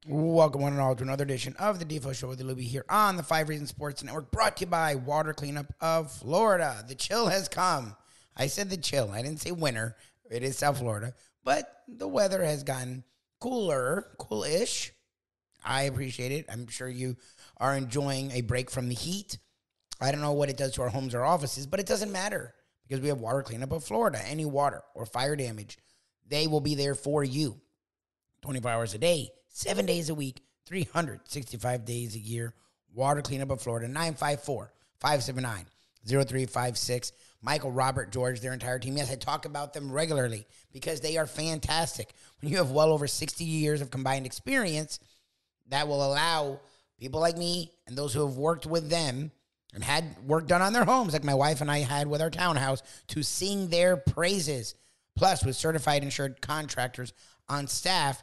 Welcome one and all to another edition of the Defo Show with the Lubie here on the 5 Reasons Sports Network, brought to you by Water Cleanup of Florida. The chill has come. I said the chill. I didn't say winter. It is South Florida. But the weather has gotten cooler, cool-ish. I appreciate it. I'm sure you are enjoying a break from the heat. I don't know what it does to our homes or offices, but it doesn't matter because we have Water Cleanup of Florida. Any water or fire damage, they will be there for you 24 hours a day. 7 days a week, 365 days a year. Water Cleanup of Florida, 954-579-0356. Michael, Robert, George, their entire team. Yes, I talk about them regularly because they are fantastic. When you have well over 60 years of combined experience, that will allow people like me and those who have worked with them and had work done on their homes, like my wife and I had with our townhouse, to sing their praises. Plus, with certified insured contractors on staff,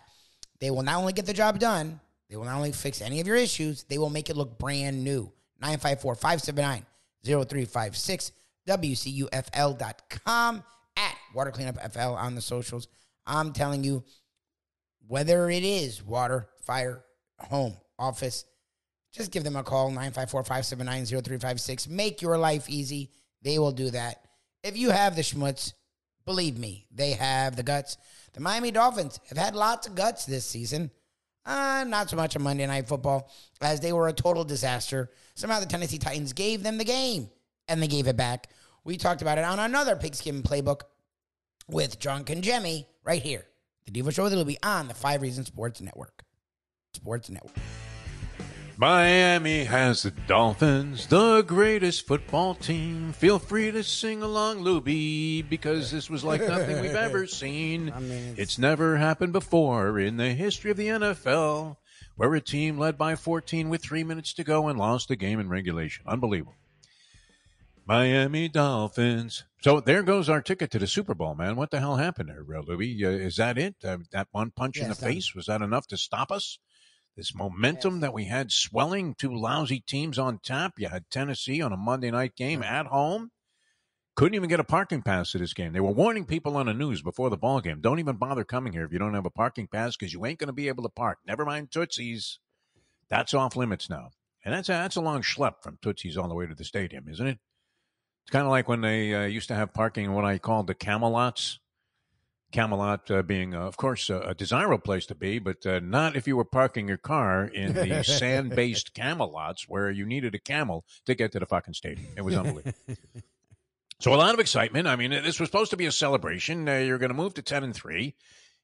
they will not only get the job done, they will not only fix any of your issues, they will make it look brand new. 954-579-0356, WCUFL.com, at Water Cleanup FL on the socials. I'm telling you, whether it is water, fire, home, office, just give them a call, 954-579-0356. Make your life easy. They will do that. If you have the schmutz, believe me, they have the guts. The Miami Dolphins have had lots of guts this season. Not so much on Monday Night Football, as they were a total disaster. Somehow the Tennessee Titans gave them the game, and they gave it back. We talked about it on another Pigskin Playbook with Johm Congemi right here. The Defo Show with Lubie on the 5 Reasons Sports Network. Miami has the Dolphins, the greatest football team. Feel free to sing along, Lubie, because this was like nothing we've ever seen. It's never happened before in the history of the NFL, where a team led by 14 with 3 minutes to go and lost the game in regulation. Unbelievable. Miami Dolphins. So there goes our ticket to the Super Bowl, man. What the hell happened there, Lubie? Is that it? That one punch in the face, was that enough to stop us? This momentum that we had swelling, two lousy teams on tap. You had Tennessee on a Monday night game at home. Couldn't even get a parking pass to this game. They were warning people on the news before the ball game. Don't even bother coming here if you don't have a parking pass because you ain't going to be able to park. Never mind Tootsie's. That's off limits now. And that's a long schlep from Tootsie's all the way to the stadium, isn't it? It's kind of like when they used to have parking in what I call the Camelots. Camelot being, of course, a desirable place to be, but not if you were parking your car in the sand-based Camelots where you needed a camel to get to the fucking stadium. It was unbelievable. So a lot of excitement. I mean, this was supposed to be a celebration. You're going to move to 10-3.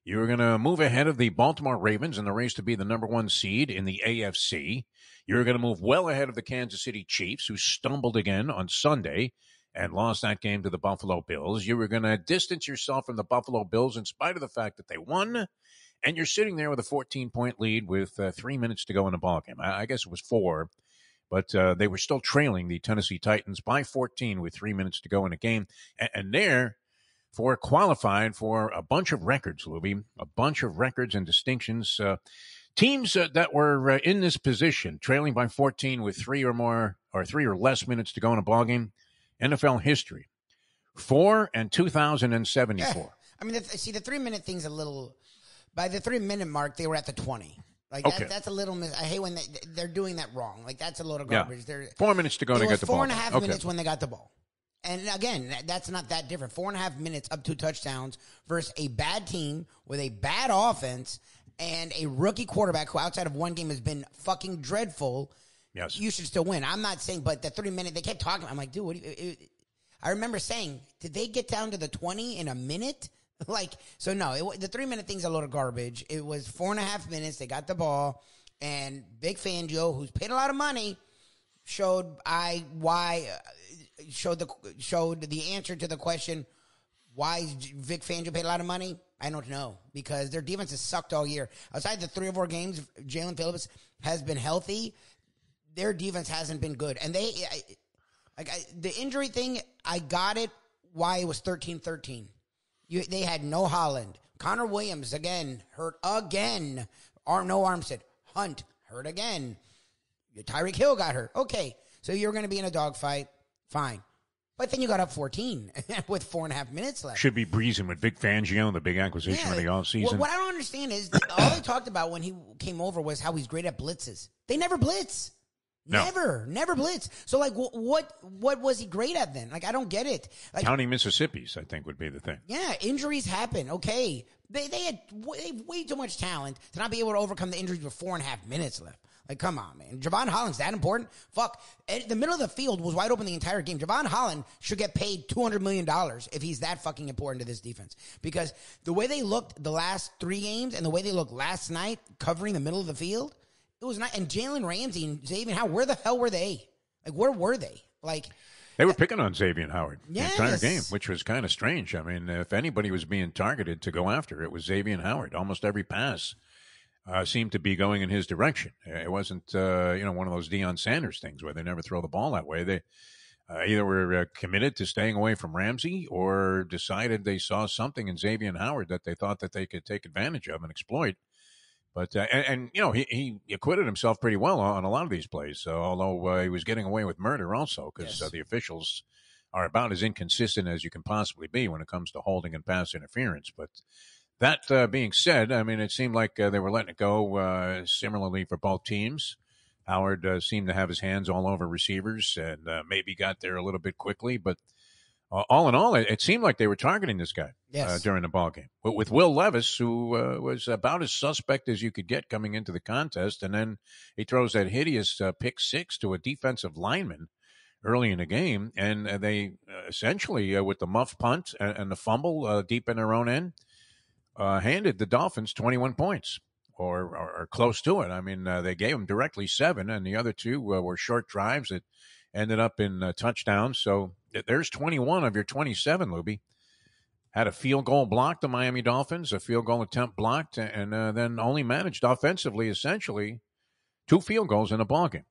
You're going to move ahead of the Baltimore Ravens in the race to be the number one seed in the AFC. You're going to move well ahead of the Kansas City Chiefs, who stumbled again on Sunday and lost that game to the Buffalo Bills. You were going to distance yourself from the Buffalo Bills in spite of the fact that they won, and you're sitting there with a 14-point lead with 3 minutes to go in the ballgame. I guess it was 4, but they were still trailing the Tennessee Titans by 14 with 3 minutes to go in the game. And there, qualified for a bunch of records, Lubie, a bunch of records and distinctions. Teams that were in this position, trailing by 14 with 3 or less minutes to go in a ballgame, NFL history, 4 and 2074. Yeah. I mean, the 3-minute thing's a little. By the 3-minute mark, they were at the 20. Like okay. That's a little. I hate when they're doing that wrong. Like that's a load of garbage. Yeah. 4 minutes to go to get the ball. 4.5 minutes when they got the ball. And again, that's not that different. 4.5 minutes up 2 touchdowns versus a bad team with a bad offense and a rookie quarterback who, outside of one game, has been fucking dreadful. Yes. You should still win. I'm not saying, but the 3-minute, they kept talking. I'm like, dude, what do you, I remember saying, did they get down to the 20 in a minute? So no, the 3-minute thing's a load of garbage. It was 4.5 minutes. They got the ball, and Big Fangio, who's paid a lot of money, showed the answer to the question, why Vic Fangio paid a lot of money? I don't know, because their defense has sucked all year. Outside the 3 or 4 games, Jalen Phillips has been healthy. Their defense hasn't been good. And the injury thing, I got it why it was 13-13. They had no Holland. Connor Williams, again, hurt again. No Armstead. Hunt, hurt again. Tyreek Hill got hurt. Okay, so you're going to be in a dogfight. Fine. But then you got up 14 with 4.5 minutes left. Should be breezing with Vic Fangio, the big acquisition of the offseason. What I don't understand is all they talked about when he came over was how he's great at blitzes. They never blitz. No. Never blitz. So, like, what was he great at then? Like, I don't get it. Like, Counting Mississippi's, I think, would be the thing. Yeah, injuries happen. Okay. They had way too much talent to not be able to overcome the injuries with 4.5 minutes left. Like, come on, man. Javon Holland's that important? Fuck. The middle of the field was wide open the entire game. Javon Holland should get paid $200 million if he's that fucking important to this defense. Because the way they looked the last 3 games and the way they looked last night covering the middle of the field, it was not. And Jalen Ramsey and Xavier Howard, where the hell were they? Like, where were they? Like, they were picking on Xavier Howard the Yes. entire game, which was kind of strange. I mean, if anybody was being targeted to go after, it was Xavier Howard. Almost every pass seemed to be going in his direction. It wasn't, one of those Deion Sanders things where they never throw the ball that way. They either were committed to staying away from Ramsey or decided they saw something in Xavier Howard that they thought that they could take advantage of and exploit. But, he acquitted himself pretty well on a lot of these plays, although he was getting away with murder also because the officials are about as inconsistent as you can possibly be when it comes to holding and pass interference. But that being said, I mean, it seemed like they were letting it go similarly for both teams. Howard seemed to have his hands all over receivers and maybe got there a little bit quickly. But all in all, it seemed like they were targeting this guy during the ball game. But with Will Levis, who was about as suspect as you could get coming into the contest, and then he throws that hideous pick 6 to a defensive lineman early in the game, and they essentially, with the muff punt and the fumble deep in their own end, handed the Dolphins 21 points or close to it. I mean, they gave them directly 7, and the other 2 were short drives that ended up in touchdowns. So there's 21 of your 27, Lubie. Had a field goal blocked, the Miami Dolphins, a field goal attempt blocked, and then only managed offensively, essentially, 2 field goals in a ballgame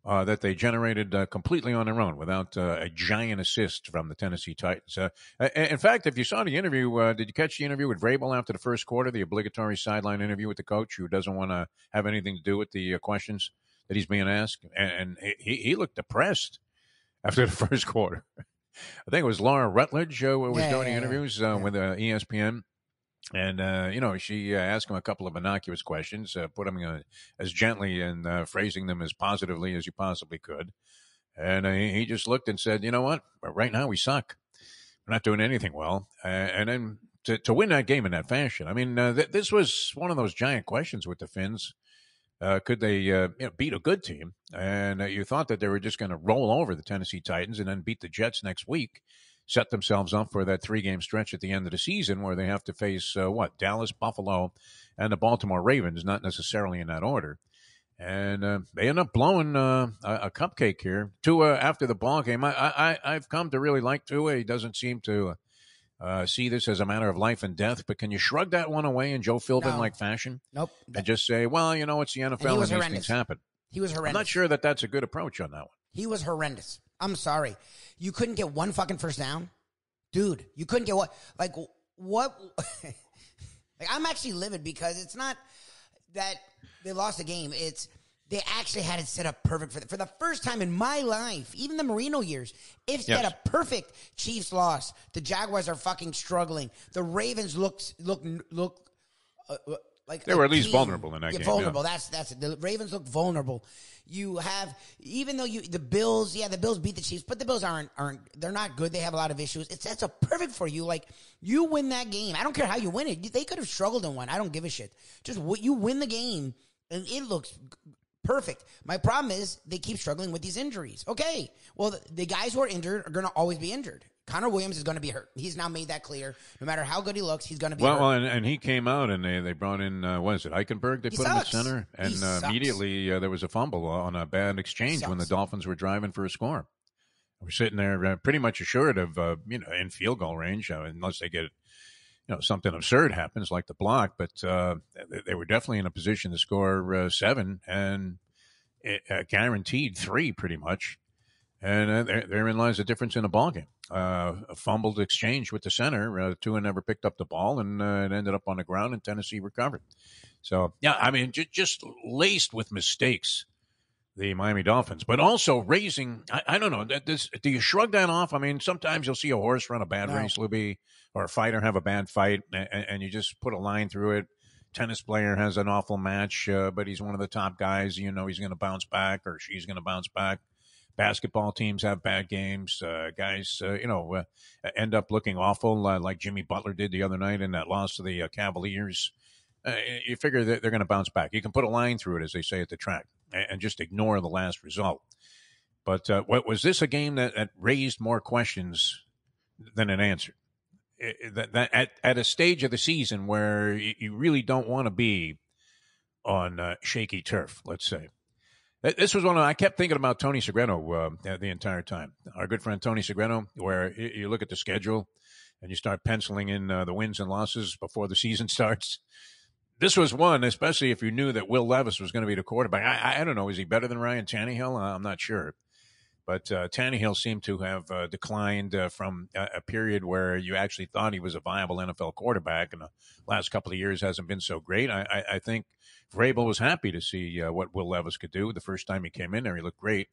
that they generated completely on their own without a giant assist from the Tennessee Titans. In fact, if you saw the interview, did you catch the interview with Vrabel after the first quarter, the obligatory sideline interview with the coach who doesn't want to have anything to do with the questions that he's being asked? And he looked depressed after the first quarter. I think it was Laura Rutledge who was doing the interviews with ESPN. And, she asked him a couple of innocuous questions, put him as gently and phrasing them as positively as you possibly could. And he just looked and said, you know what? Right now we suck. We're not doing anything well. And then to win that game in that fashion, I mean, this was one of those giant questions with the Finns. Could they beat a good team? And you thought that they were just going to roll over the Tennessee Titans and then beat the Jets next week, set themselves up for that 3-game stretch at the end of the season where they have to face, Dallas, Buffalo, and the Baltimore Ravens, not necessarily in that order. And they end up blowing a cupcake here. Tua, after the ball game, I've come to really like Tua. He doesn't seem to see this as a matter of life and death, but can you shrug that one away in Joe Philbin-like fashion? Nope. And just say, well, it's the NFL and these things happen. He was horrendous. I'm not sure that that's a good approach on that one. He was horrendous. I'm sorry. You couldn't get one fucking first down? Dude, you couldn't get what? Like, what? Like, I'm actually livid because it's not that they lost the game. It's they actually had it set up perfect for the first time in my life, even the Marino years. If you had a perfect Chiefs loss, the Jaguars are fucking struggling. The Ravens look like they were at least vulnerable in that game. Vulnerable. Yeah. That's it. The Ravens look vulnerable. You have, even though the Bills beat the Chiefs, but the Bills aren't they're not good. They have a lot of issues. That's a perfect for you. Like, you win that game. I don't care how you win it. They could have struggled and won. I don't give a shit. Just you win the game, and it looks perfect. My problem is they keep struggling with these injuries. Okay, well, the guys who are injured are going to always be injured. Connor Williams is going to be hurt. He's now made that clear. No matter how good he looks, he's going to be hurt. Well, and he came out, and they brought in, what is it, Eichenberg? They put him at center. And immediately there was a fumble on a bad exchange when the Dolphins were driving for a score. We're sitting there pretty much assured of, in field goal range, unless they get, something absurd happens like the block. But they were definitely in a position to score 7 and guaranteed 3 pretty much. And therein lies the difference in the ballgame. A fumbled exchange with the center. Tua never picked up the ball, and it ended up on the ground, and Tennessee recovered. So, yeah, I mean, just laced with mistakes the Miami Dolphins, but also raising, I don't know, do you shrug that off? I mean, sometimes you'll see a horse run a bad race, Lubie, or a fighter have a bad fight, and you just put a line through it. Tennis player has an awful match, but he's one of the top guys. You know he's going to bounce back, or she's going to bounce back. Basketball teams have bad games. Guys, end up looking awful, like Jimmy Butler did the other night in that loss to the Cavaliers. You figure that they're going to bounce back. You can put a line through it, as they say at the track, and just ignore the last result. But was this a game that raised more questions than it answered? That at a stage of the season where you really don't want to be on shaky turf, let's say. This was one I kept thinking about Tony Segreto the entire time. Our good friend Tony Segreto, where you look at the schedule and you start penciling in the wins and losses before the season starts. This was one, especially if you knew that Will Levis was going to be the quarterback. I don't know. Is he better than Ryan Tannehill? I'm not sure. But Tannehill seemed to have declined from a period where you actually thought he was a viable NFL quarterback, and the last couple of years hasn't been so great. I think Vrabel was happy to see what Will Levis could do. The first time he came in there, he looked great.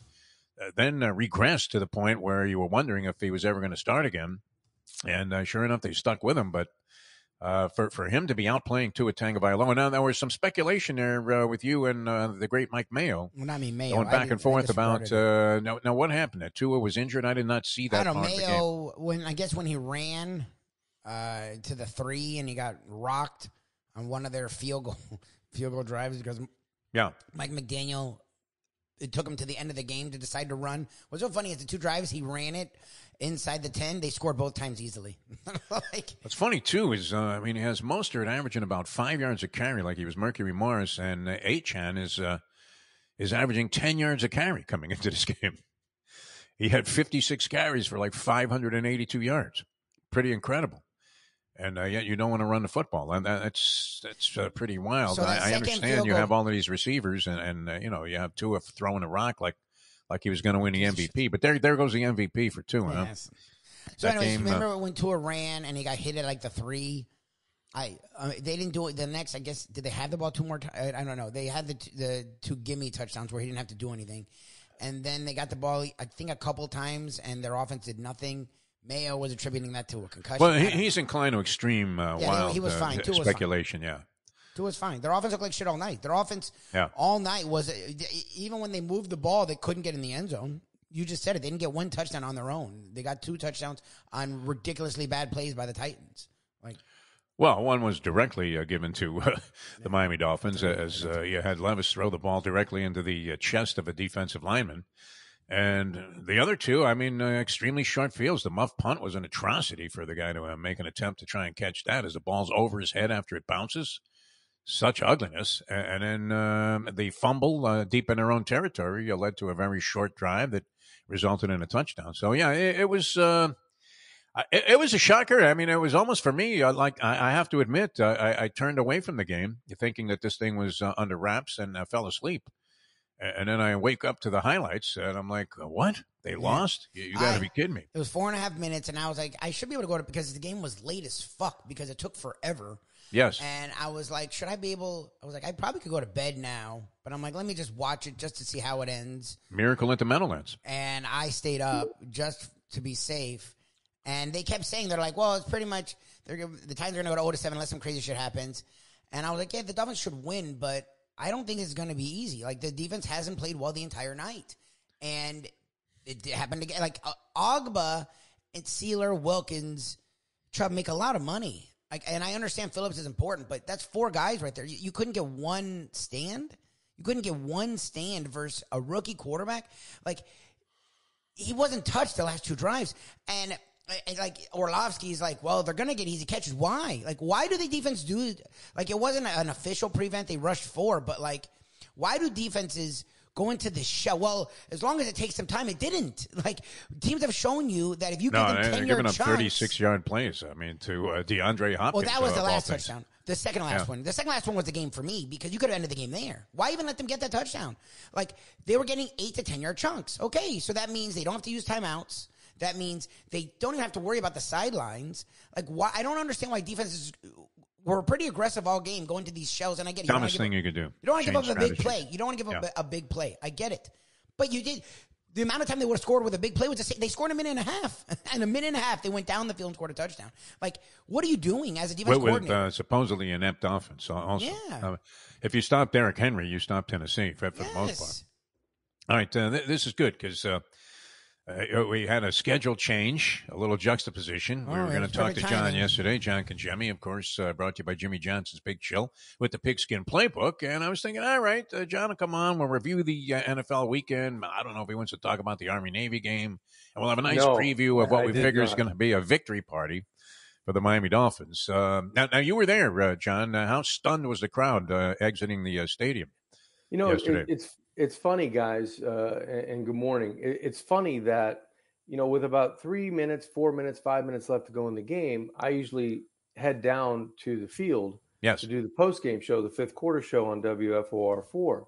Then regressed to the point where you were wondering if he was ever going to start again. And sure enough, they stuck with him. But for him to be outplaying Tua Tagovailoa. Now, there was some speculation there with you and the great Mike Mayo. Well, not me, Mayo. Going back and forth about now what happened? That Tua was injured? I did not see that. I don't know, Mayo, when he ran to the 3 and he got rocked on one of their field goal drives because Mike McDaniel, it took him to the end of the game to decide to run. What's so funny is the 2 drives, he ran it inside the 10, they scored both times easily. What's funny, too, is, he has Mostert averaging about 5 yards a carry like he was Mercury Morris, and Achan is averaging 10 yards a carry coming into this game. He had 56 carries for like 582 yards. Pretty incredible. And yet you don't want to run the football. And that's pretty wild. So I understand you have all of these receivers, and you have Tua throwing a rock like he was going to win the MVP. But there goes the MVP for Tua. Yes. Huh? So anyways, remember when Tua ran and he got hit at like the 3? They didn't do it the next. I guess did they have the ball 2 more times? I don't know. They had the 2 gimme touchdowns where he didn't have to do anything, and then they got the ball I think a couple times, and their offense did nothing. Mayo was attributing that to a concussion. Well, he's inclined to extreme wild he was fine. speculation. Was fine. Tua's fine. Their offense looked like shit all night. Their offense all night was, even when they moved the ball, they couldn't get in the end zone. You just said it. They didn't get 1 touchdown on their own. They got 2 touchdowns on ridiculously bad plays by the Titans. Well, one was directly given to the Miami Dolphins as you had Levis throw the ball directly into the chest of a defensive lineman. And the other 2, extremely short fields. The muff punt was an atrocity for the guy to make an attempt to try and catch that as the ball's over his head after it bounces. Such ugliness. And then the fumble deep in their own territory led to a very short drive that resulted in a touchdown. So, it was it was a shocker. It was almost for me, I have to admit, I turned away from the game thinking that this thing was under wraps and I fell asleep. And then I wake up to the highlights, and I'm like, what? They lost? You got to be kidding me. It was 4.5 minutes, and I was like, I should be able to go to, because the game was late as fuck, because it took forever. Yes. And I was like, I I probably could go to bed now, but I'm like, let me just watch it just to see how it ends. Miracle into Meadowlands. And I stayed up just to be safe. And they kept saying, they're like, well, it's pretty much, the Titans are going to go to 0-7 unless some crazy shit happens. And I was like, yeah, the Dolphins should win, but I don't think it's going to be easy. Like, the defense hasn't played well the entire night. And it happened again. Like, Ogba and Sealer, Wilkins, Chubb make a lot of money. And I understand Phillips is important, but that's 4 guys right there. You couldn't get 1 stand? You couldn't get 1 stand versus a rookie quarterback? Like, he wasn't touched the last 2 drives. And Orlovsky's like, well, they're going to get easy catches. Why? Like, why do the defense do it? Like, it wasn't an official prevent. They rushed 4, but, like, why do defenses go into the shell? Well, as long as it takes some time, it didn't. Like, teams have shown you that if you give them 10-yard chunks. 36-yard plays, to DeAndre Hopkins. Well, that was the last touchdown. The second last one. The second last one was the game for me, because you could have ended the game there. Why even let them get that touchdown? Like, they were getting 8 to 10-yard chunks. Okay, so that means they don't have to use timeouts. That means they don't even have to worry about the sidelines. Like, why? I don't understand why defenses were pretty aggressive all game going to these shells, and I get it. Dumbest thing you could do. You don't want to give up Change a big play. You don't want to give up a big play. I get it. But you did. The amount of time they would have scored with a big play was they scored in a minute and a half. And a minute and a half, they went down the field and scored a touchdown. Like, what are you doing as a defense coordinator? With supposedly inept offense also. Yeah. If you stop Derrick Henry, you stop Tennessee for the most part. All right, this is good because we had a schedule change, a little juxtaposition. We were going to talk to John yesterday. Johm Congemi, of course, brought to you by Jimmy Johnson's Big Chill with the Pigskin Playbook. And I was thinking, all right, John will come on. We'll review the NFL weekend. I don't know if he wants to talk about the Army-Navy game. And we'll have a nice preview of what we figure is going to be a victory party for the Miami Dolphins. Now you were there, John. How stunned was the crowd exiting the stadium yesterday? It's funny, guys, and good morning. It's funny that, with about 3 minutes, 4 minutes, 5 minutes left to go in the game, I usually head down to the field to do the post-game show, the fifth quarter show on WFOR4.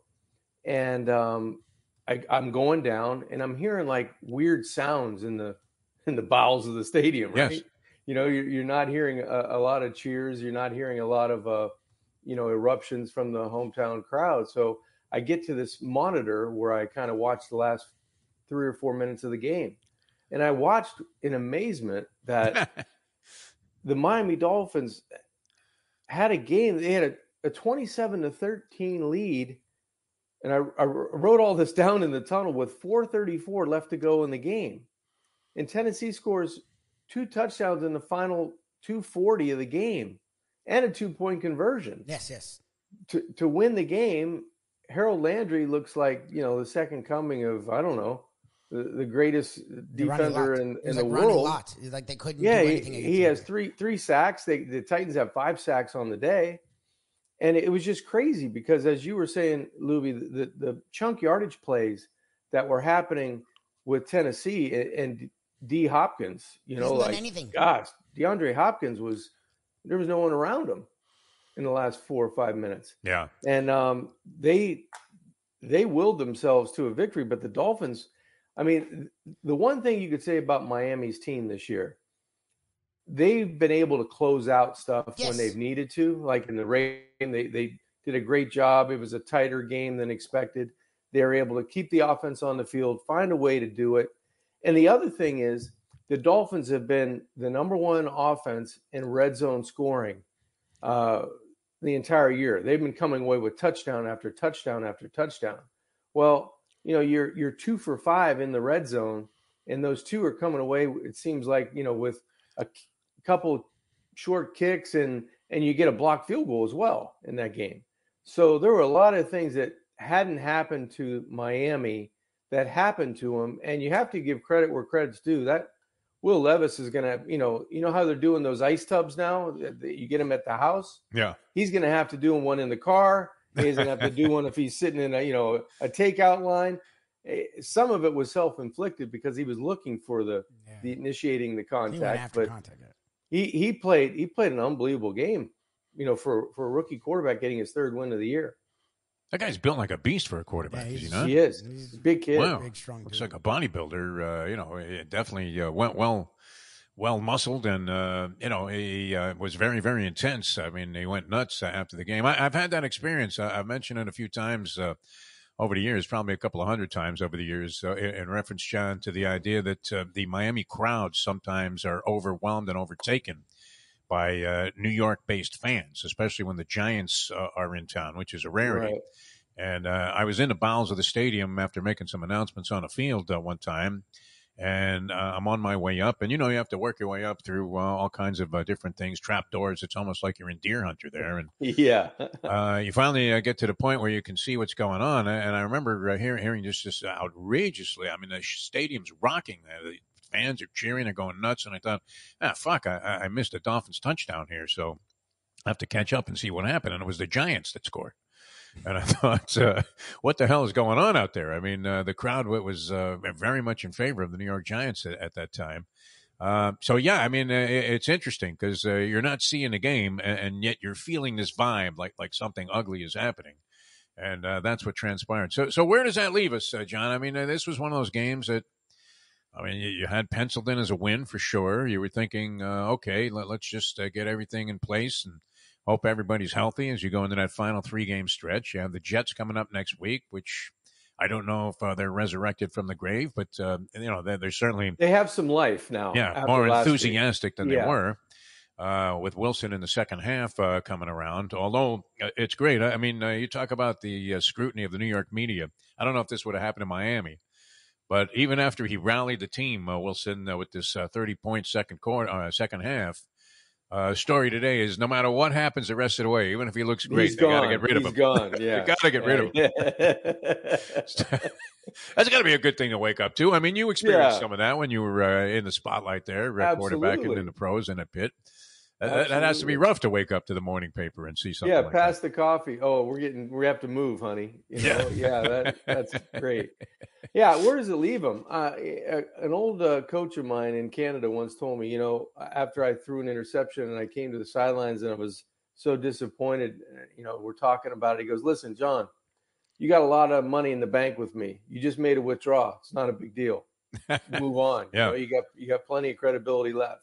And I'm going down, and I'm hearing, like, weird sounds in the bowels of the stadium, right? Yes. You're not hearing a lot of cheers. You're not hearing a lot of, eruptions from the hometown crowd. So I get to this monitor where I kind of watched the last 3 or 4 minutes of the game. And I watched in amazement that the Miami Dolphins had a game. They had a 27-13 lead. And I wrote all this down in the tunnel with 4:34 left to go in the game. And Tennessee scores 2 touchdowns in the final 2:40 of the game and a 2-point conversion. Yes. To win the game. Harold Landry looks like, the second coming of, I don't know, the greatest defender in the world. Like they couldn't do anything. He has three sacks. The Titans have 5 sacks on the day. And it was just crazy because, as you were saying, Lubie, the chunk yardage plays that were happening with Tennessee and D. Hopkins, anything. Gosh, DeAndre Hopkins there was no one around him in the last 4 or 5 minutes. Yeah. And they willed themselves to a victory. But the Dolphins, the one thing you could say about Miami's team this year, they've been able to close out stuff when they've needed to. Like in the rain, they did a great job. It was a tighter game than expected. They were able to keep the offense on the field, find a way to do it. And the other thing is the Dolphins have been the number one offense in red zone scoring the entire year. They've been coming away with touchdown after touchdown after touchdown. Well, you're 2 for 5 in the red zone, and those 2 are coming away, it seems like, with a couple short kicks and you get a blocked field goal as well in that game. So there were a lot of things that hadn't happened to Miami that happened to them, and you have to give credit where credit's due. That Will Levis is going to, you know how they're doing those ice tubs now? You get them at the house. Yeah. He's going to have to do one in the car. He's going to have to do one if he's sitting in a takeout line. Some of it was self-inflicted because he was looking for the initiating the contact. He played an unbelievable game, for a rookie quarterback getting his 3rd win of the year. That guy's built like a beast for a quarterback, is he not? He is. He's a big kid. Wow. Big, strong dude. Looks like a bodybuilder. It definitely went well muscled, and he was very, very intense. I mean, he went nuts after the game. I've had that experience. I've mentioned it a few times over the years, probably a couple of 100 times over the years, in reference, John, to the idea that the Miami crowds sometimes are overwhelmed and overtaken by New York-based fans, especially when the Giants are in town, which is a rarity. Right. And I was in the bowels of the stadium after making some announcements on the field one time, and I'm on my way up. And, you have to work your way up through all kinds of different things, trap doors. It's almost like you're in Deer Hunter there. And you finally get to the point where you can see what's going on. And I remember hearing just outrageously, the stadium's rocking. The fans are cheering, they're going nuts. And I thought, I missed a Dolphins touchdown here. So I have to catch up and see what happened. And it was the Giants that scored. And I thought, what the hell is going on out there? The crowd was very much in favor of the New York Giants at that time. It's interesting because you're not seeing the game, and yet you're feeling this vibe like something ugly is happening. And that's what transpired. So where does that leave us, John? This was one of those games that, you had penciled in as a win for sure. You were thinking, okay, let's just get everything in place and Hope everybody's healthy as you go into that final 3-game stretch. You have the Jets coming up next week, which I don't know if they're resurrected from the grave, but they're certainly they have some life now. More enthusiastic than they Yeah. were. With Wilson in the second half coming around. Although it's great. I mean, you talk about the scrutiny of the New York media. I don't know if this would have happened in Miami, but even after he rallied the team, Wilson, with this 30-point second half, story today is no matter what happens the rest of the way, even if he looks great, they got to get rid of him. He's gone. Yeah. They got to get rid of him. That's got to be a good thing to wake up to. I mean, you experienced some of that when you were in the spotlight there, quarterbacking in the pros and at Pitt. That has to be rough to wake up to the morning paper and see something. Yeah, like pass that. the coffee. Oh, we have to move, honey. That's great. Yeah, where does it leave him? An old coach of mine in Canada once told me, after I threw an interception and I came to the sidelines and I was so disappointed, we're talking about it. He goes, "Listen, John, you got a lot of money in the bank with me. You just made a withdrawal. It's not a big deal. Move on. Yeah. You got plenty of credibility left."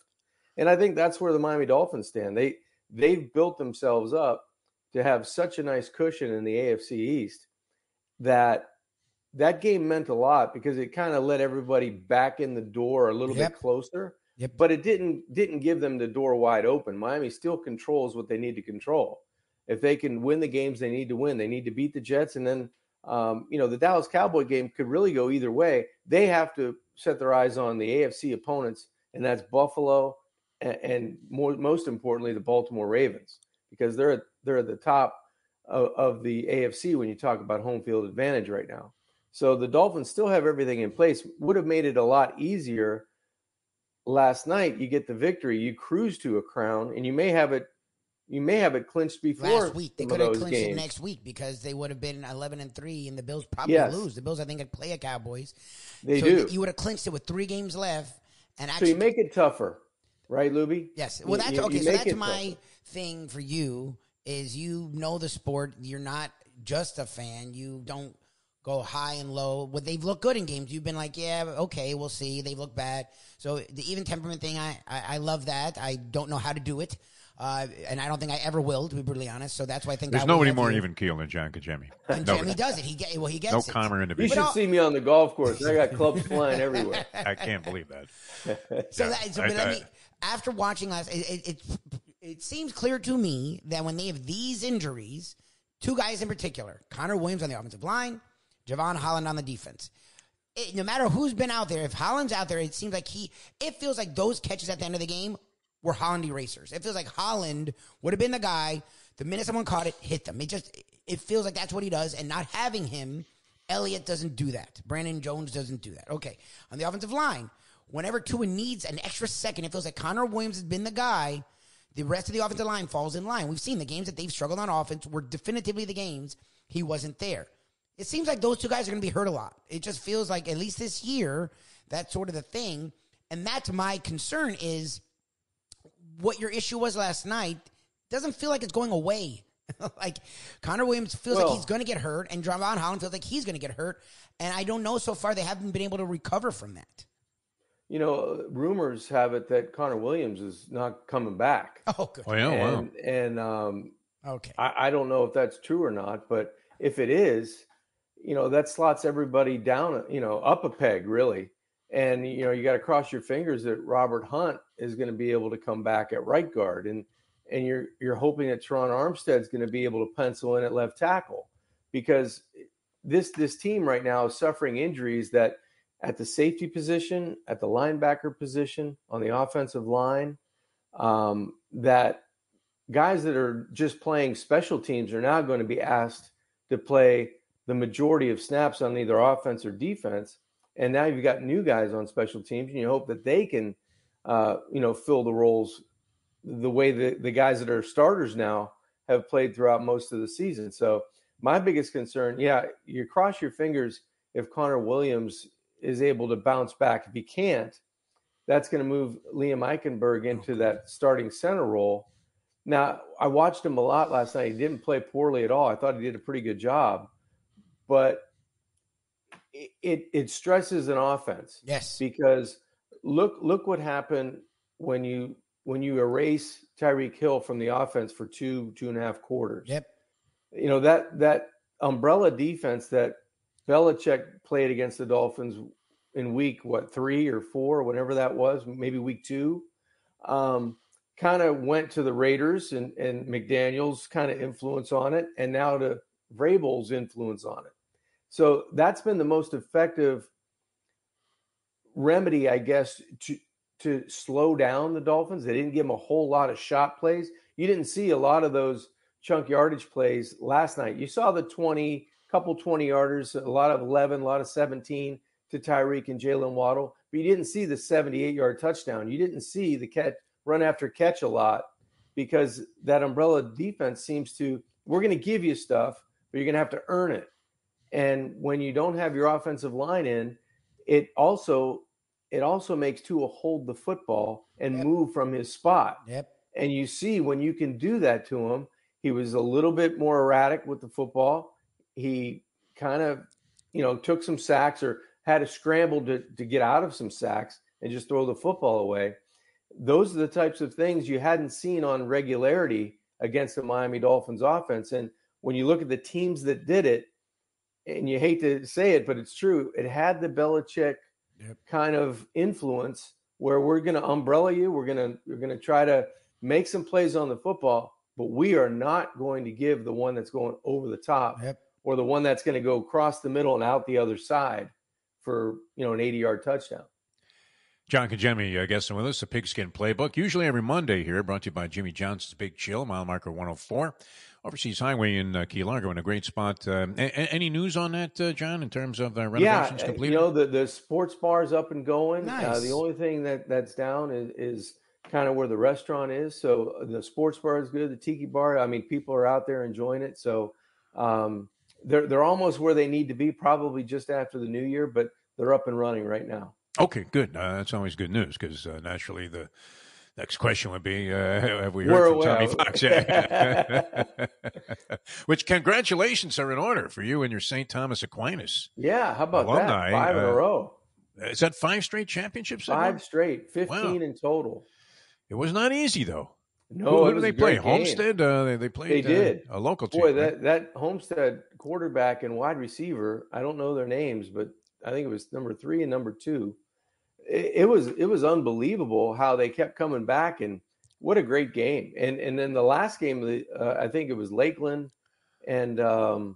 And I think that's where the Miami Dolphins stand. They've built themselves up to have such a nice cushion in the AFC East that game meant a lot because it kind of let everybody back in the door a little bit closer. Yep. But it didn't give them the door wide open. Miami still controls what they need to control. If they can win the games they need to win, they need to beat the Jets. And then, the Dallas Cowboy game could really go either way. They have to set their eyes on the AFC opponents, and that's Buffalo and most importantly, the Baltimore Ravens, because they're at the top of the AFC when you talk about home field advantage right now. So the Dolphins still have everything in place. Would have made it a lot easier last night. You get the victory, you cruise to a crown, and you may have it clinched before last week. They could have clinched it next week because they would have been 11-3, and the Bills probably lose. The Bills, I think, could play a Cowboys. They do. You would have clinched it with 3 games left, and so you make it tougher. Right, Lubie? Yes. Well, that's okay. So that's my thing for you is the sport. You're not just a fan. You don't go high and low. But they've looked good in games. You've been like, yeah, okay, we'll see. They've looked bad. So the even temperament thing, I love that. I don't know how to do it. And I don't think I ever will, to be brutally honest. So that's why I think there's nobody more even keel than Johm Congemi. And Jimmy does it. He gets no it. calmer individual. You should see me on the golf course. I got clubs flying everywhere. I can't believe that. After watching last, it seems clear to me that when they have these injuries, 2 guys in particular, Connor Williams on the offensive line, Javon Holland on the defense. No matter who's been out there, if Holland's out there, it seems like it feels like those catches at the end of the game were Holland erasers. It feels like Holland would have been the guy. The minute someone caught it, hit them. It feels like that's what he does. And not having him, Elliott doesn't do that. Brandon Jones doesn't do that. Okay. On the offensive line, whenever Tua needs an extra second, it feels like Connor Williams has been the guy. The rest of the offensive line falls in line. We've seen the games that they've struggled on offense were definitively the games he wasn't there. It seems like those 2 guys are going to be hurt a lot. It just feels like, at least this year, that's sort of the thing. And that's my concern is what your issue was last night doesn't feel like it's going away. Like Connor Williams feels like he's going to get hurt, and Javon Holland feels like he's going to get hurt. And I don't know so far they haven't been able to recover from that. Rumors have it that Connor Williams is not coming back. Oh, good. Oh, yeah, wow. And okay. I don't know if that's true or not, but if it is, that slots everybody down, up a peg, really. And, you got to cross your fingers that Robert Hunt is going to be able to come back at right guard. And you're hoping that Teron Armstead's going to be able to pencil in at left tackle, because this team right now is suffering injuries that at the safety position, at the linebacker position, on the offensive line, that guys that are just playing special teams are now going to be asked to play the majority of snaps on either offense or defense. And now you've got new guys on special teams, and you hope that they can, fill the roles the way the guys that are starters now have played throughout most of the season. So my biggest concern, you cross your fingers if Connor Williams is able to bounce back. If he can't, that's going to move Liam Eichenberg into that starting center role. Now, I watched him a lot last night. He didn't play poorly at all. I thought he did a pretty good job. But it stresses an offense. Yes. Because look what happened when you when you erase Tyreek Hill from the offense for 2.5 quarters. Yep. You know, that umbrella defense that Belichick played against the Dolphins in week 3 or 4, whatever that was, maybe week 2, kind of went to the Raiders and McDaniel's kind of influence on it, and now to Vrabel's influence on it. So that's been the most effective remedy, I guess, to slow down the Dolphins. They didn't give them a whole lot of shot plays. You didn't see a lot of those chunk yardage plays last night. You saw the 20-yarders, a lot of 11, a lot of 17 to Tyreek and Jalen Waddle, but you didn't see the 78-yard touchdown. You didn't see the run after catch a lot, because that umbrella defense seems to, we're going to give you stuff, but you're going to have to earn it. And when you don't have your offensive line in, it also makes Tua hold the football and move from his spot. Yep. And you see when you can do that to him, he was a little bit more erratic with the football. He kind of, took some sacks or had to scramble to get out of some sacks and just throw the football away. Those are the types of things you hadn't seen on regularity against the Miami Dolphins offense. And when you look at the teams that did it, and you hate to say it, but it's true, it had the Belichick kind of influence where we're going to umbrella you. We're going to try to make some plays on the football, but we are not going to give the one that's going over the top or the one that's going to go across the middle and out the other side for, an 80-yard touchdown. Johm Congemi, guest with us, the Pigskin Playbook, usually every Monday here, brought to you by Jimmy Johnson's Big Chill, mile marker 104, Overseas Highway in Key Largo, in a great spot. Any news on that, John, in terms of renovations completed? The sports bar is up and going. Nice. The only thing that's down is kind of where the restaurant is. So the sports bar is good. The tiki bar, I mean, people are out there enjoying it. So they're almost where they need to be, probably just after the new year, but they're up and running right now. Okay, good. That's always good news, because naturally the next question would be, have we heard from Tommy Fox yet? Which congratulations are in order for you and your St. Thomas Aquinas. Yeah, how about alumni, that? 5 in a row. Is that 5 straight championships? 5 straight, 15 in total. It was not easy, though. No, who did they play? Homestead? They played. They did. A local team. Boy, right? that Homestead quarterback and wide receiver, I don't know their names, but I think it was number 3 and number 2. It was unbelievable how they kept coming back, and what a great game. And then the last game, I think it was Lakeland and who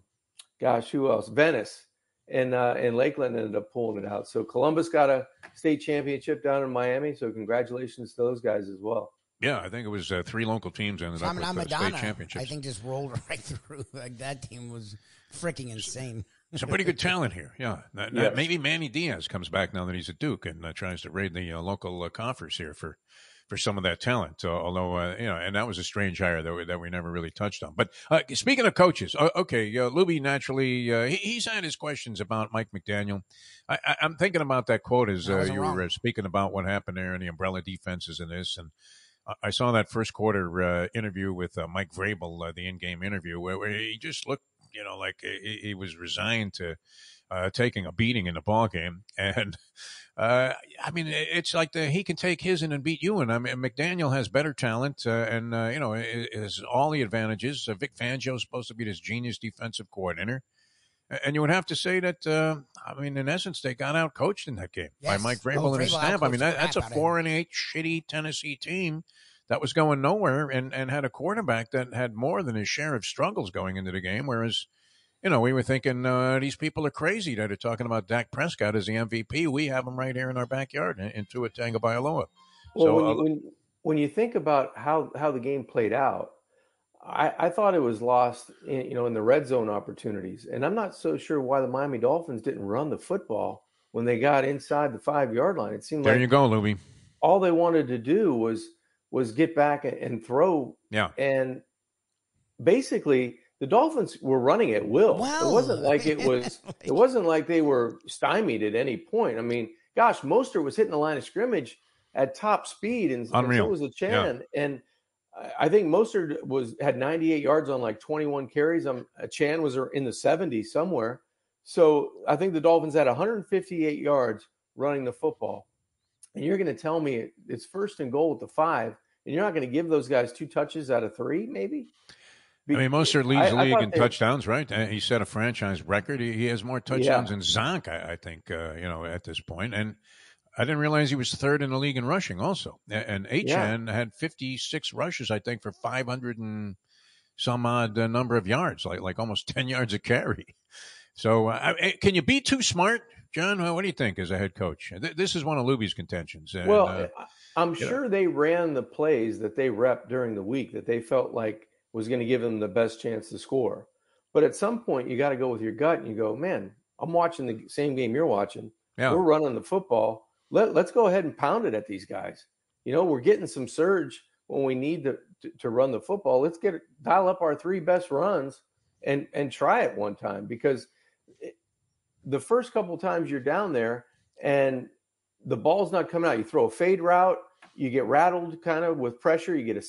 else? Venice and Lakeland ended up pulling it out. So Columbus got a state championship down in Miami. So congratulations to those guys as well. Yeah, I think it was 3 local teams ended up with state championships. I think just rolled right through. Like, that team was freaking insane. Some pretty good talent here. Yeah. Yes. Maybe Manny Diaz comes back now that he's at Duke and tries to raid the local coffers here for some of that talent. Although, and that was a strange hire that we never really touched on. But speaking of coaches, Lubie, naturally, he's had his questions about Mike McDaniel. I'm thinking about that quote as you were speaking about what happened there and the umbrella defenses and this. And I saw that first quarter interview with Mike Vrabel, the in-game interview, where he just looked, like he was resigned to taking a beating in the ball game. And I mean, it's like he can take his and beat you. And I mean, McDaniel has better talent and has all the advantages. Vic Fangio is supposed to be this genius defensive coordinator. And you would have to say that, in essence, they got out coached in that game by Mike Vrabel and his staff. I mean, that's a 4-8 shitty Tennessee team that was going nowhere and had a quarterback that had more than his share of struggles going into the game. Whereas, we were thinking these people are crazy that are talking about Dak Prescott as the MVP. We have him right here in our backyard in Tua Tagovailoa. Well, so, when you think about how the game played out, I thought it was lost in the red zone opportunities. And I'm not so sure why the Miami Dolphins didn't run the football when they got inside the 5-yard line. It seemed there like you go, Lubie. All they wanted to do was get back and throw. Yeah. And basically the Dolphins were running at will. It wasn't like it wasn't like they were stymied at any point. I mean, gosh, Mostert was hitting the line of scrimmage at top speed, and so was a Chan. Yeah. And I think Mostert had 98 yards on like 21 carries. Chan was in the 70s somewhere. So I think the Dolphins had 158 yards running the football. And you're going to tell me it's 1st and goal at the 5, and you're not going to give those guys 2 touches out of 3, maybe. Mostert leads the league in touchdowns, right? He set a franchise record. He has more touchdowns than Zonk, I think, at this point. And I didn't realize he was 3rd in the league in rushing also. And HN had 56 rushes, I think, for 500 and some odd number of yards, like almost 10 yards a carry. So can you be too smart, John? What do you think as a head coach? This is one of Lubie's contentions. And, I'm sure they ran the plays that they repped during the week that they felt like was going to give them the best chance to score. But at some point, you got to go with your gut and you go, man, I'm watching the same game you're watching. Yeah. We're running the football. Let's go ahead and pound it at these guys. We're getting some surge when we need to run the football. Let's dial up our 3 best runs and try it one time, because the first couple times you're down there and the ball's not coming out, you throw a fade route, you get rattled kind of with pressure, you get a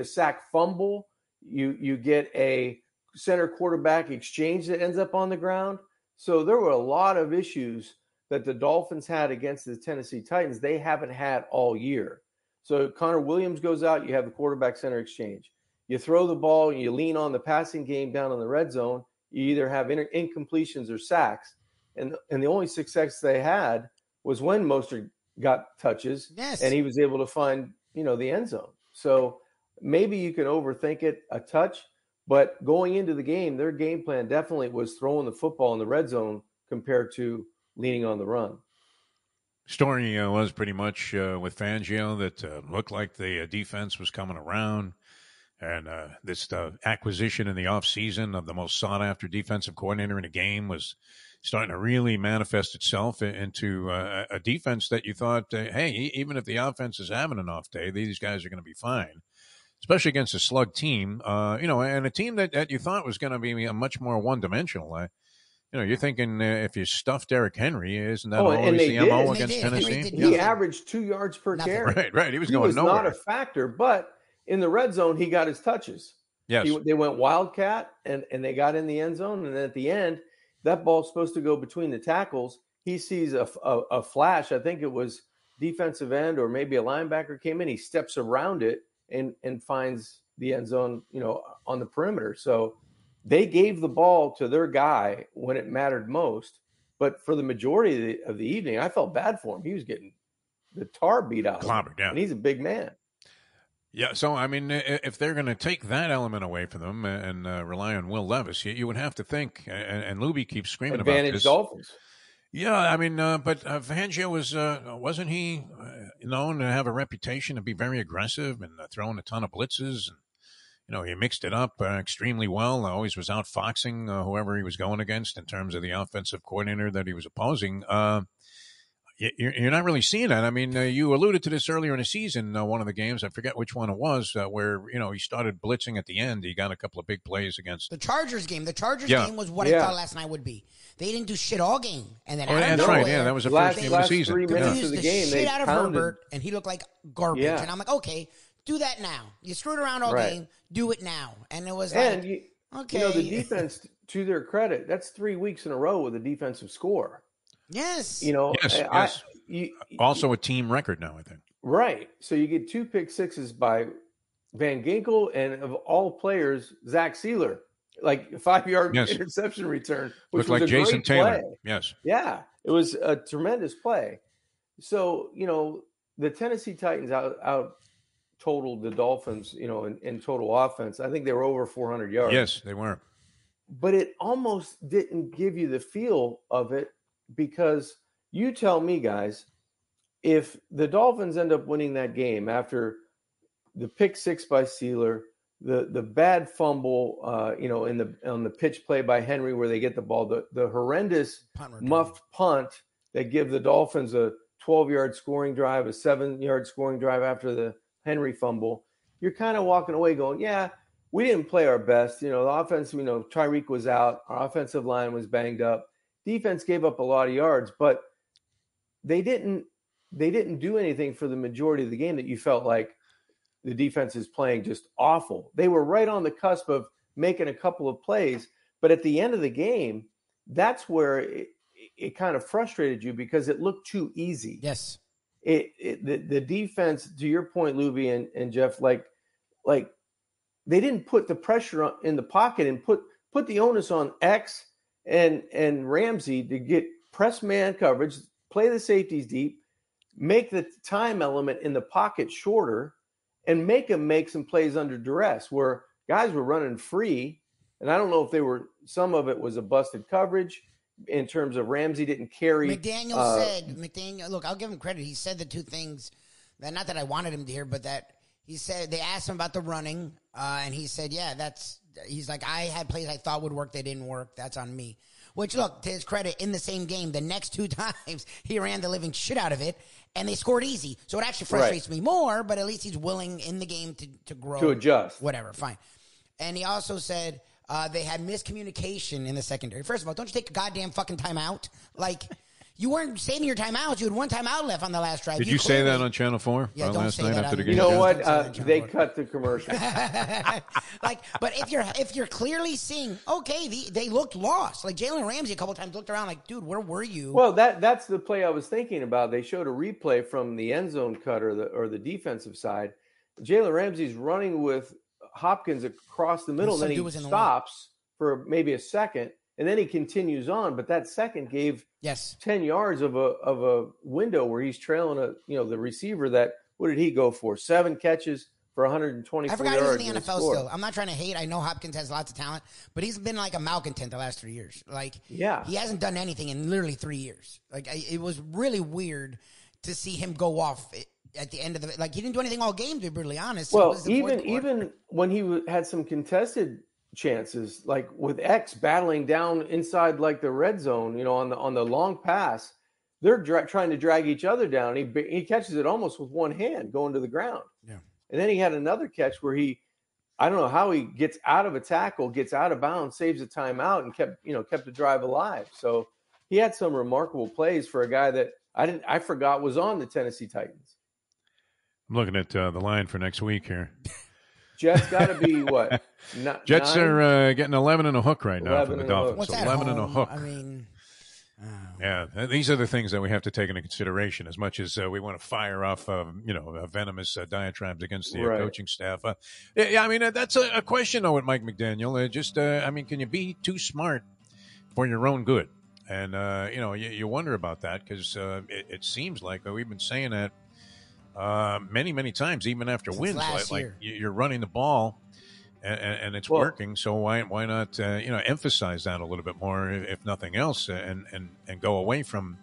sack fumble, you get a center quarterback exchange that ends up on the ground. So there were a lot of issues that the Dolphins had against the Tennessee Titans they haven't had all year. So Connor Williams goes out, you have the quarterback center exchange. You throw the ball and you lean on the passing game down in the red zone. You either have incompletions or sacks. And the only success they had was when Mostert got touches, and he was able to find, the end zone. So maybe you can overthink it a touch, but going into the game, their game plan definitely was throwing the football in the red zone compared to leaning on the run. Story was pretty much with Fangio that looked like the defense was coming around, and this acquisition in the offseason of the most sought-after defensive coordinator in the game was starting to really manifest itself into a defense that you thought, hey, even if the offense is having an off day, these guys are going to be fine, especially against a slug team, and a team that you thought was going to be a much more one-dimensional. You're thinking if you stuff Derrick Henry, isn't that always the MO against Tennessee? He averaged 2 yards per carry. Right. He was going nowhere. Not a factor, but in the red zone, he got his touches. Yes. They went wildcat, and they got in the end zone, and then at the end, that ball's supposed to go between the tackles. He sees a flash. I think it was defensive end or maybe a linebacker came in. He steps around it and finds the end zone, on the perimeter. So they gave the ball to their guy when it mattered most. But for the majority of the evening, I felt bad for him. He was getting the tar beat out of him, and he's a big man. Yeah, so, if they're going to take that element away from them and rely on Will Levis, you would have to think, and Lubie keeps screaming about this. Advantage Dolphins. Yeah, but Fangio wasn't he known to have a reputation to be very aggressive and throwing a ton of blitzes? And, he mixed it up extremely well. Always was outfoxing whoever he was going against in terms of the offensive coordinator that he was opposing. You're not really seeing that. You alluded to this earlier in the season, one of the games, I forget which one it was, where, he started blitzing at the end. He got a couple of big plays against the Chargers game. The Chargers game was what I thought last night would be. They didn't do shit all game. And then that's right. Yeah, that was the first game of the season. 3 minutes of the game, shit out of Herbert, and he looked like garbage. Yeah. And I'm like, okay, do that now. You screwed around all game. Do it now. And it was okay. The defense, to their credit, that's 3 weeks in a row with a defensive score. Yes. Yes. Also a team record now, I think. Right. So you get 2 pick sixes by Van Ginkel and, of all players, Zach Sealer, like a 5-yard interception return, which looked was like a Jason great Taylor. Play. Yes. Yeah. It was a tremendous play. So, the Tennessee Titans out totaled the Dolphins, in total offense. I think they were over 400 yards. Yes, they were. But it almost didn't give you the feel of it, because you tell me, guys, if the Dolphins end up winning that game after the pick 6 by Sealer, the bad fumble, on the pitch play by Henry where they get the ball, the horrendous muffed punt that give the Dolphins a 12-yard scoring drive, a 7-yard scoring drive after the Henry fumble, you're kind of walking away going, yeah, we didn't play our best. The offense, Tyreek was out. Our offensive line was banged up. Defense gave up a lot of yards, but they didn't do anything for the majority of the game that you felt like the defense is playing just awful. They were right on the cusp of making a couple of plays, but at the end of the game, that's where it kind of frustrated you because it looked too easy. Yes. the defense, to your point, Lubie and Jeff, like they didn't put the pressure in the pocket and put the onus on X and Ramsey to get press man coverage, play the safeties deep, make the time element in the pocket shorter, and make them make some plays under duress where guys were running free. And I don't know if some of it was a busted coverage in terms of Ramsey didn't carry. McDaniel, look, I'll give him credit. He said the two things that, not that I wanted him to hear, but that he said, they asked him about the running. And he said, he's like, I had plays I thought would work. They didn't work. That's on me. Which, look, to his credit, in the same game, the next two times, he ran the living shit out of it, and they scored easy. So it actually frustrates me more, but at least he's willing in the game to grow. To adjust. Whatever, fine. And he also said they had miscommunication in the secondary. First of all, don't you take a goddamn fucking timeout? Like, you weren't saving your timeouts. You had one timeout left on the last drive. Did you say that on Channel 4 last night after the game? You know what? They cut the commercial. But if you're clearly seeing, okay, they looked lost. Like Jalen Ramsey a couple times looked around like, dude, where were you? Well, that's the play I was thinking about. They showed a replay from the end zone cut or the defensive side. Jalen Ramsey's running with Hopkins across the middle, and then he stops for maybe a second. And then he continues on, but that second gave 10 yards of a window where he's trailing the receiver that, what did he go for? 7 catches for 124 yards. I forgot he was in the NFL still. I'm not trying to hate. I know Hopkins has lots of talent, but he's been like a malcontent the last 3 years. Like, he hasn't done anything in literally 3 years. Like, it was really weird to see him go off at the end of he didn't do anything all game, to be brutally honest. Well, even when he had some contested chances, like with X battling down inside like the red zone, on the long pass, they're trying to drag each other down. He catches it almost with one hand going to the ground. Yeah. And then he had another catch where I don't know how he gets out of a tackle, gets out of bounds, saves a timeout, and kept the drive alive. So he had some remarkable plays for a guy that I forgot was on the Tennessee Titans. I'm looking at the line for next week here. Jets got to be what? Jets are getting 11 and a hook right now from the Dolphins. What's so 11 and a hook. I mean, yeah, these are the things that we have to take into consideration. As much as we want to fire off, venomous diatribes against the coaching staff. I mean, that's a question though with Mike McDaniel. Can you be too smart for your own good? And you wonder about that because it seems like we've been saying that. Many times, even after wins, like you're running the ball and it's working. So why not emphasize that a little bit more, if nothing else, and go away from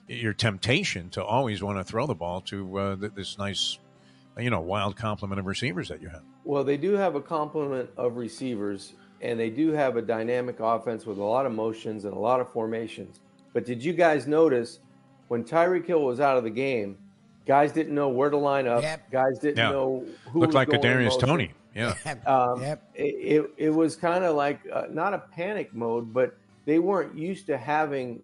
your temptation to always want to throw the ball to this nice, wild complement of receivers that you have. Well, they do have a complement of receivers, and they do have a dynamic offense with a lot of motions and a lot of formations. But did you guys notice when Tyreek Hill was out of the game? Guys didn't know where to line up. Yep. Guys didn't know who looked was like Kadarius Toney. Yeah. It was kind of like not a panic mode, but they weren't used to having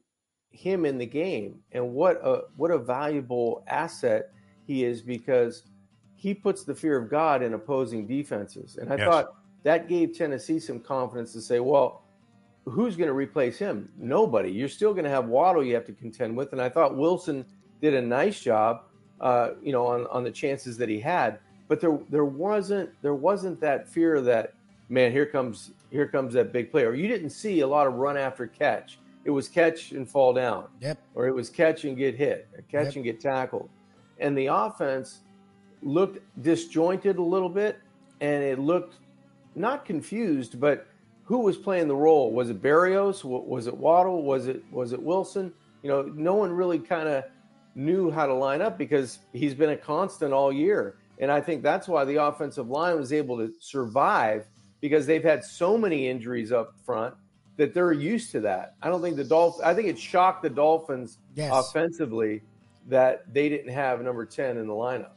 him in the game. And what a valuable asset he is, because he puts the fear of God in opposing defenses. And I thought that gave Tennessee some confidence to say, well, who's going to replace him? Nobody. You're still going to have Waddle you have to contend with. And I thought Wilson did a nice job. On the chances that he had, but there wasn't that fear that, man, here comes that big play. Or you didn't see a lot of run after catch. It was catch and fall down. Yep. Or it was catch and get hit, or catch and get tackled. And the offense looked disjointed a little bit, and it looked not confused, but who was playing the role? Was it Berrios? Was it Waddle? Was it Wilson? No one really kind of knew how to line up because he's been a constant all year. And I think that's why the offensive line was able to survive, because they've had so many injuries up front that they're used to that. I think it shocked the Dolphins offensively that they didn't have number 10 in the lineup.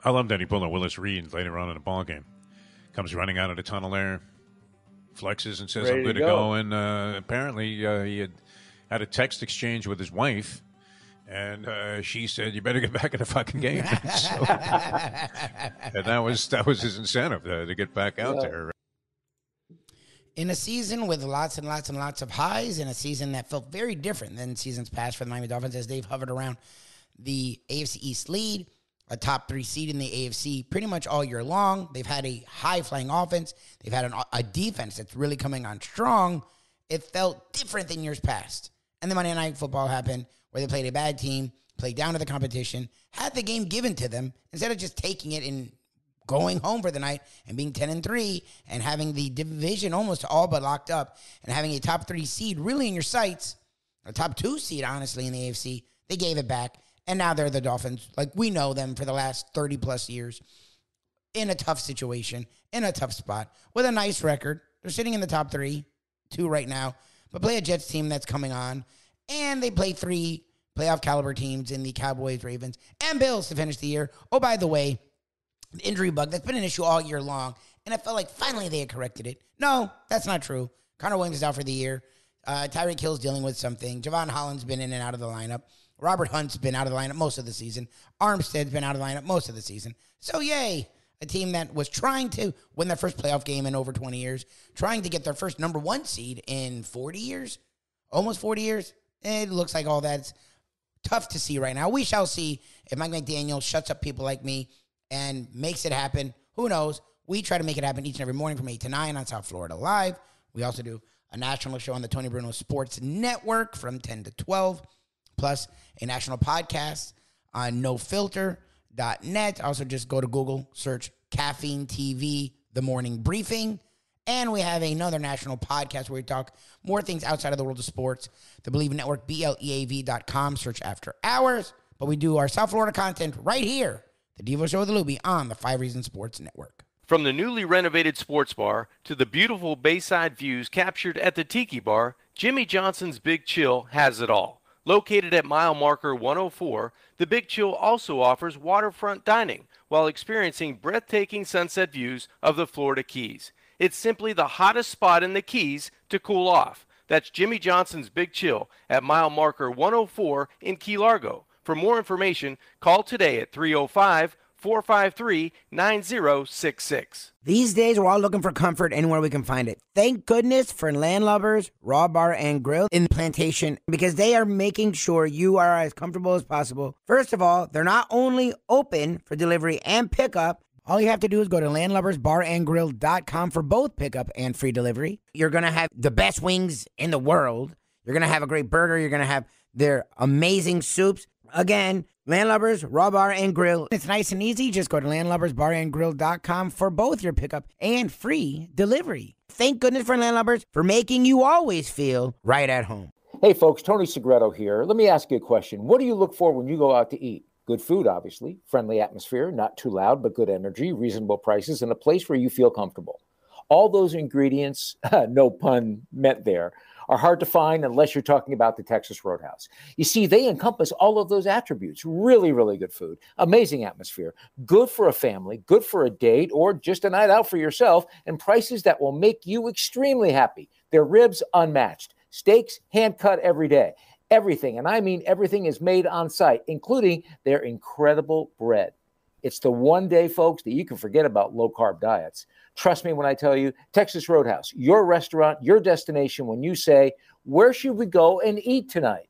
I love that he pulled a Willis Reed later on in the ball game. Comes running out of the tunnel there, flexes and says, ready, I'm good to go. And apparently he had a text exchange with his wife. And she said, "You better get back in the fucking game." And that was his incentive to get back out there. In a season with lots and lots and lots of highs, in a season that felt very different than seasons past for the Miami Dolphins, as they've hovered around the AFC East lead, a top 3 seed in the AFC pretty much all year long. They've had a high-flying offense. They've had a defense that's really coming on strong. It felt different than years past. And then Monday Night Football happened where they played a bad team, played down to the competition, had the game given to them instead of just taking it and going home for the night and being 10-3 and having the division almost all but locked up and having a top 3 seed really in your sights, a top 2 seed, honestly, in the AFC. They gave it back, and now they're the Dolphins. Like, we know them for the last 30-plus years in a tough situation, in a tough spot, with a nice record. They're sitting in the top 2 right now, but play a Jets team that's coming on, and they play 3 playoff caliber teams in the Cowboys, Ravens, and Bills to finish the year. Oh, by the way, the injury bug, that's been an issue all year long, and I felt like finally they had corrected it. No, that's not true. Connor Williams is out for the year. Tyreek Hill's dealing with something. Javon Holland's been in and out of the lineup. Robert Hunt's been out of the lineup most of the season. Armstead's been out of the lineup most of the season. So, yay, a team that was trying to win their first playoff game in over 20 years, trying to get their first number 1 seed in 40 years, almost 40 years. It looks like all that's tough to see right now. We shall see if Mike McDaniel shuts up people like me and makes it happen. Who knows? We try to make it happen each and every morning from 8 to 9 on South Florida Live. We also do a national show on the Tony Bruno Sports Network from 10 to 12, plus a national podcast on nofilter.net. Also, just go to Google, search Caffeine TV, The Morning Briefing. And we have another national podcast where we talk more things outside of the world of sports. The Believe Network, BLEAV.com, search After Hours. But we do our South Florida content right here, the Defo Show with Lubie on the 5 Reasons Sports Network. From the newly renovated sports bar to the beautiful bayside views captured at the Tiki Bar, Jimmy Johnson's Big Chill has it all. Located at mile marker 104, the Big Chill also offers waterfront dining while experiencing breathtaking sunset views of the Florida Keys. It's simply the hottest spot in the Keys to cool off. That's Jimmy Johnson's Big Chill at mile marker 104 in Key Largo. For more information, call today at 305-453-9066. These days, we're all looking for comfort anywhere we can find it. Thank goodness for Landlubbers Raw Bar and Grill in Plantation, because they are making sure you are as comfortable as possible. First of all, they're not only open for delivery and pickup. All you have to do is go to landlubbersbarandgrill.com for both pickup and free delivery. You're going to have the best wings in the world. You're going to have a great burger. You're going to have their amazing soups. Again, Landlubbers, Raw Bar, and Grill. It's nice and easy. Just go to landlubbersbarandgrill.com for both your pickup and free delivery. Thank goodness for Landlubbers for making you always feel right at home. Hey, folks, Tony Segreto here. Let me ask you a question. What do you look for when you go out to eat? Good food, obviously. Friendly atmosphere, not too loud, but good energy, reasonable prices, and a place where you feel comfortable. All those ingredients, no pun meant there, are hard to find unless you're talking about the Texas Roadhouse. You see, they encompass all of those attributes. Really, really good food, amazing atmosphere, good for a family, good for a date, or just a night out for yourself, and prices that will make you extremely happy. Their ribs, unmatched. Steaks, hand-cut every day. Everything, and I mean everything, is made on site, including their incredible bread. It's the one day, folks, that you can forget about low-carb diets. Trust me when I tell you, Texas Roadhouse, your restaurant, your destination when you say, where should we go and eat tonight?